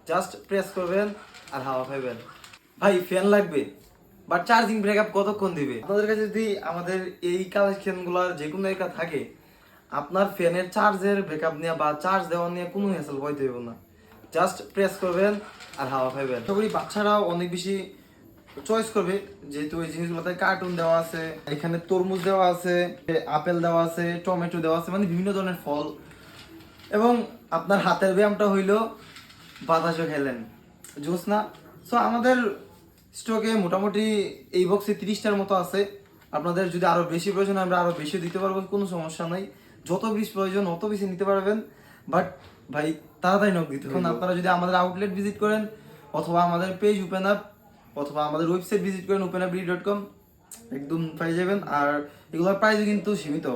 Just press করবেন আর হাওয়া খাইবেন। ভাই ফ্যান লাগবে, বাট চার্জিং ব্রেকআপ কতক্ষণ দিবে? আপনাদের কাছে যদি আমাদের এই কালেকশনগুলোর যে কোনো একটা থাকে, আপনার ফ্যানের চার্জের ব্রেকআপ নিয়ে বা চার্জ দেওয়া নিয়ে কোনো হ্যাসেল বইতে হইব না। জাস্ট প্রেস করবেন আর হাওয়া খাইবেন। আশা করি বাচ্চারাও অনেক বেশি চয়েস করবে, যেহেতু এই জিনিসগুলোতে কার্টুন দেওয়া আছে, এখানে তরমুজ দেওয়া আছে, আপেল দেওয়া আছে, টমেটো দেওয়া আছে, মানে বিভিন্ন ধরনের ফল। এবং আপনার হাতের ব্যায়ামটা হইলো বাতাসও খেলেন, জোস না? সো আমাদের স্টকে মোটামুটি এই বক্সে 30টার মতো আছে। আপনাদের যদি আরো বেশি প্রয়োজন আমরা আরো বেশি দিতে পারবো, কোনো সমস্যা নাই। যত বেশি প্রয়োজন অত বেশি নিতে পারবেন, বাট ভাই তাড়াতাড়ি নক দিতে। এখন আপনারা যদি আমাদের আউটলেট ভিজিট করেন অথবা আমাদের পেজ ওপেন আপ অথবা আমাদের ওয়েবসাইট ভিজিট করেন openup.com, একদম পাই যাবেন। আর এগুলোর প্রাইস কিন্তু সীমিত।